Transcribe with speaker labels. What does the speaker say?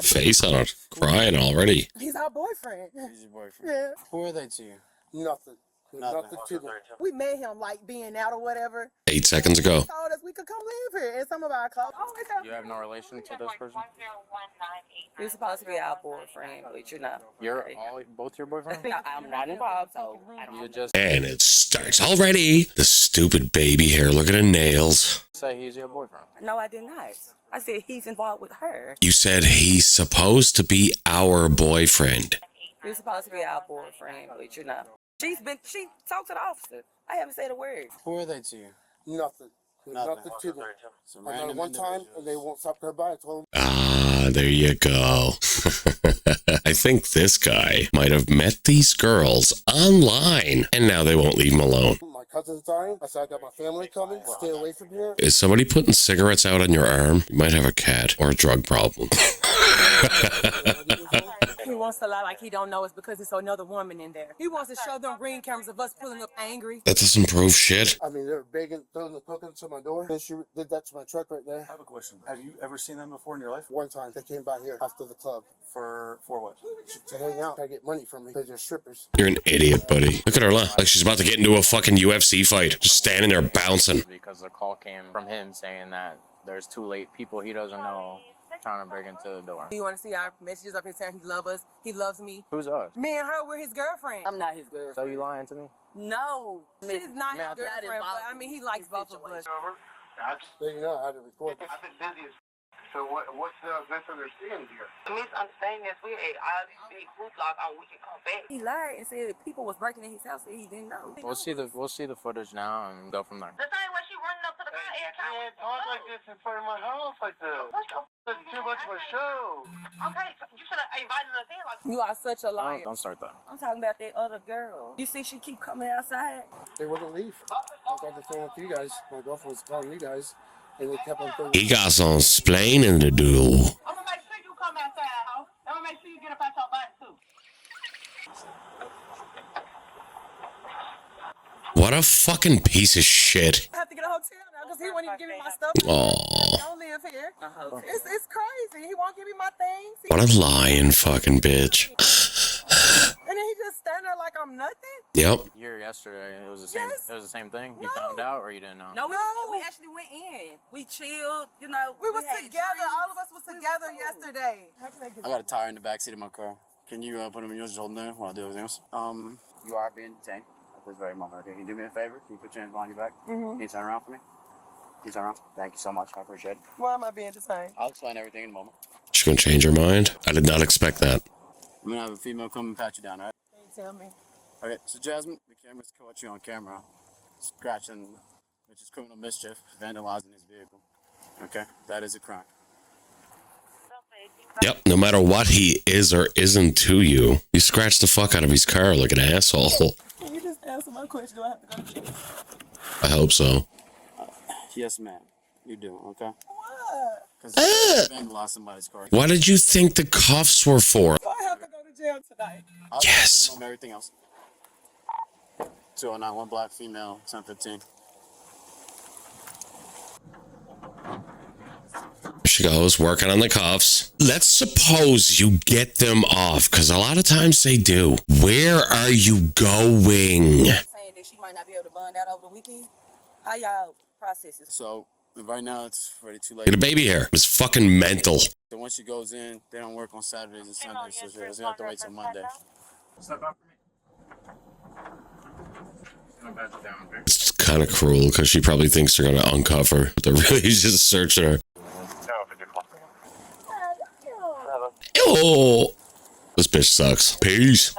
Speaker 1: Face on it. Crying already.
Speaker 2: He's our boyfriend.
Speaker 3: He's your boyfriend.
Speaker 2: Yeah.
Speaker 3: Who are they to you?
Speaker 2: Nothing. Nothing to them. We met him like being out or whatever.
Speaker 1: 8 seconds ago.
Speaker 2: He told us we could come live here in some of our clothes.
Speaker 3: You have no relation to this person?
Speaker 4: He's supposed to be our boyfriend, but you know.
Speaker 3: You're both your boyfriends?
Speaker 4: I'm not involved, so I don't
Speaker 3: You just
Speaker 1: And it starts already. The stupid baby hair. Look at her nails.
Speaker 3: say he's your boyfriend.
Speaker 4: No, I did not. I said he's involved with her.
Speaker 1: You said he's supposed to be our boyfriend.
Speaker 4: He's supposed to be our boyfriend, but you know. She talked to the officer. I haven't said a word.
Speaker 3: Who are they to you?
Speaker 2: Nothing. Nothing to them.
Speaker 3: Some
Speaker 2: I know
Speaker 3: random
Speaker 2: one time and they won't stop their bike. I told them.
Speaker 1: Ah, there you go. I think this guy might have met these girls online, and now they won't leave him alone.
Speaker 2: My cousin's dying. I said I got my family coming. Stay away from here.
Speaker 1: Is somebody putting cigarettes out on your arm? You might have a cat or a drug problem.
Speaker 2: He wants to lie like he don't know us because there's another woman in there. He wants to show them ring cameras of us pulling up angry.
Speaker 1: That doesn't prove shit.
Speaker 2: I mean, they're begging, throwing the cooking to my door. And she did that to my truck right there.
Speaker 5: I have a question. Have you ever seen them before in your life?
Speaker 2: One time they came by here after the club
Speaker 5: For what?
Speaker 2: to hang out, try to get money from me because they're strippers.
Speaker 1: You're an idiot, buddy. Look at her like she's about to get into a fucking UFC fight. Just standing there bouncing.
Speaker 3: Because the call came from him saying that there's 2 late people he doesn't know trying to break into the door.
Speaker 2: You want to see our messages up here saying he loves us? He loves me.
Speaker 3: Who's us?
Speaker 2: Me and her, we're his girlfriend.
Speaker 4: I'm not his girlfriend.
Speaker 3: So you lying to me?
Speaker 4: No.
Speaker 2: She's not his
Speaker 4: I'm not
Speaker 2: girlfriend,
Speaker 4: involved
Speaker 2: but I mean, he likes both of us.
Speaker 6: I've
Speaker 2: So you know how to record this.
Speaker 6: been busy as so what's the misunderstanding here?
Speaker 7: The misunderstanding is we had all these big group lock on we can come back.
Speaker 4: He lied and said people was breaking in his house that he didn't know.
Speaker 3: We'll see the footage now and go from there.
Speaker 7: The same way she running up to the car every time.
Speaker 6: can't talk like this in front of my house like this. It's too much of a show.
Speaker 7: Okay, so you should have invited us in like
Speaker 2: You are such a liar.
Speaker 3: Don't start that.
Speaker 4: I'm talking about that other girl. You see she keep coming outside?
Speaker 2: They wouldn't leave. I was on the phone with you guys. My girlfriend was calling you guys, and they kept on thinking.
Speaker 1: He got some explaining to do.
Speaker 7: I'm gonna make sure you come outside, ho. I'm gonna make sure you get up out your bike too.
Speaker 1: What a fucking piece of shit.
Speaker 2: I have to get a hotel now because he won't even give me my stuff.
Speaker 1: Aww.
Speaker 2: I don't live here. It's crazy. He won't give me my things.
Speaker 1: What a lying fucking bitch.
Speaker 2: And then he just stand there like I'm nothing.
Speaker 1: Yep.
Speaker 3: Here yesterday, it was the same.
Speaker 2: Yes.
Speaker 3: It was the same thing. You
Speaker 2: No.
Speaker 3: found out or you didn't know?
Speaker 4: No, we actually went in. We chilled, you know.
Speaker 2: We was
Speaker 4: had
Speaker 2: together.
Speaker 4: drinks.
Speaker 2: All of us was together yesterday.
Speaker 3: I got a tire in the backseat of my car. Can you put him in yours just holding there while I do everything else? You are being detained at this very moment. Okay, can you do me a favor? Can you put your hands behind your back? Can you turn around for me? Can you turn around? Thank you so much. I appreciate it.
Speaker 2: Why am I being detained?
Speaker 3: I'll explain everything in a moment.
Speaker 1: She's gonna change her mind? I did not expect that.
Speaker 3: I'm gonna have a female come and pat you down, all right?
Speaker 2: Can you tell me?
Speaker 3: Okay, so Jasmine, the camera's caught you on camera, scratching, which is criminal mischief, vandalizing his vehicle. Okay, that is a crime.
Speaker 1: Yep, no matter what he is or isn't to you, you scratch the fuck out of his car like an asshole.
Speaker 2: Can you just answer my question? Do I have to go to jail?
Speaker 1: I hope so.
Speaker 3: Yes, ma'am. You do, okay?
Speaker 2: What?
Speaker 3: Because you vandalized somebody's car.
Speaker 1: What did you think the cuffs were for?
Speaker 2: Do I have to go to jail tonight?
Speaker 3: I'll
Speaker 1: Yes.
Speaker 3: confirm everything else. 209, one black female, 1015.
Speaker 1: She goes, working on the cuffs. Let's suppose you get them off, because a lot of times they do. Where are you going?
Speaker 4: Saying that she might not be able to bond out over the weekend. How y'all process it?
Speaker 3: So, right now, it's already too late.
Speaker 1: Get a baby hair. It's fucking mental.
Speaker 3: So once she goes in, they don't work on Saturdays and Sundays, so she doesn't have to wait till Monday.
Speaker 5: Step out for me. I'll pat you down, okay?
Speaker 1: It's kind of cruel, because she probably thinks they're going to uncover. But they're really just searching her. Oh, this bitch sucks. Peace.